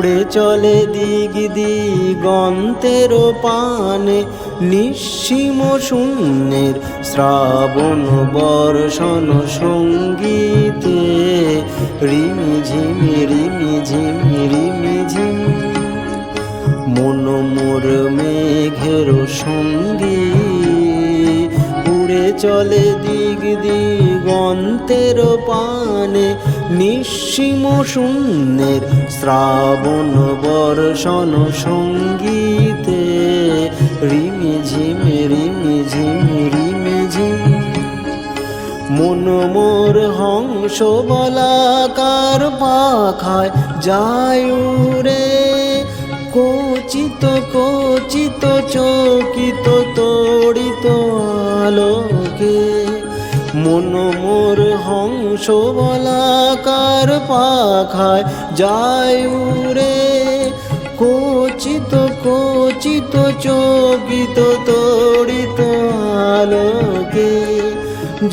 উড়ে চলে দিগ দিগন্তের পানে, নিঃসীম শূন্যের শ্রাবণ বর্ষণ সঙ্গীতে। রিমিঝিম রিমিঝিম রিমিঝিম মন মোর মেঘের সঙ্গী, উড়ে চলে দিগ দিগন্তের পানে, নিঃসীম শূন্যের শ্রাবণ বর্ষণ সঙ্গীতে। রিমিঝিম রিমিঝিম রিমিঝিম মন মোর হংস বলাকার পাখায় যায় উড়ে, কোচিত কোচিত চকিত তড়িত আলোকে। মন মোর হংস বলাকার পাখায় যায় উড়ে, কোচিত কোচিত চকিত তড়িত আলোকে।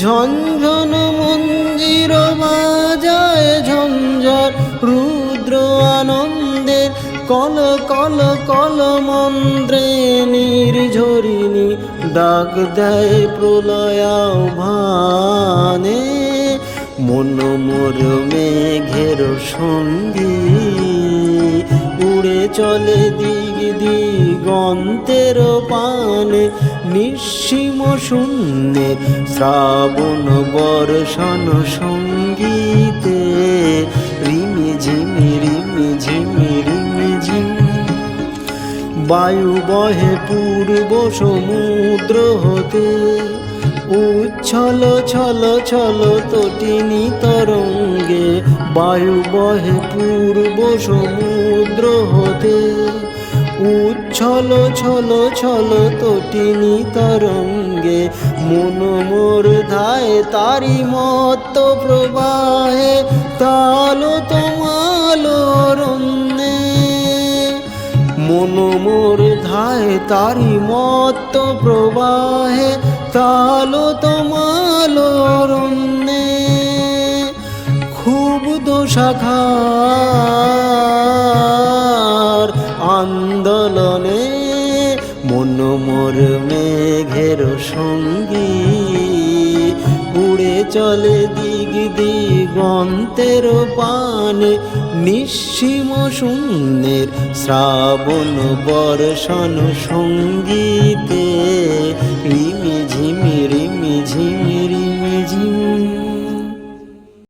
ঝনঝন মঞ্জির বাজায় ঝঞ্ঝর রুদ্র আনন্দের, কল কল কল মন্ত্রে নির্ঝরিণী ডাক দেয় প্রলয়াহ্বানে। মন মোর মেঘের সঙ্গী, উড়ে চলে দিগ দিগন্তের পানে, নিঃসীম শূন্যের শ্রাবণ বর্ষণ সঙ্গীতে। রিমিঝিম রিমিঝিম রিমিঝিম বায়ু বহে পূর্ব সমুদ্র হতে, উচ্ছল ছল ছল তটিনী তরঙ্গে। বায়ু বহে পূর্ব সমুদ্র হতে, উচ্ছল ছল ছল তটিনী তরঙ্গে। মন মোর ধায় তারি মত্ত প্রবাহে, তাল তমাল রন্যে। মন মোর ধায় তারি মত্ত প্রবাহে, তাল তমাল রন্যে। খুব দোষাখার আন্দোলনে, মন মোর মেঘের সঙ্গী, উড়ে চলে দিগ দিগন্তের পানে, নিঃসীম শূন্যের শ্রাবণ বর্ষণ সঙ্গীতে।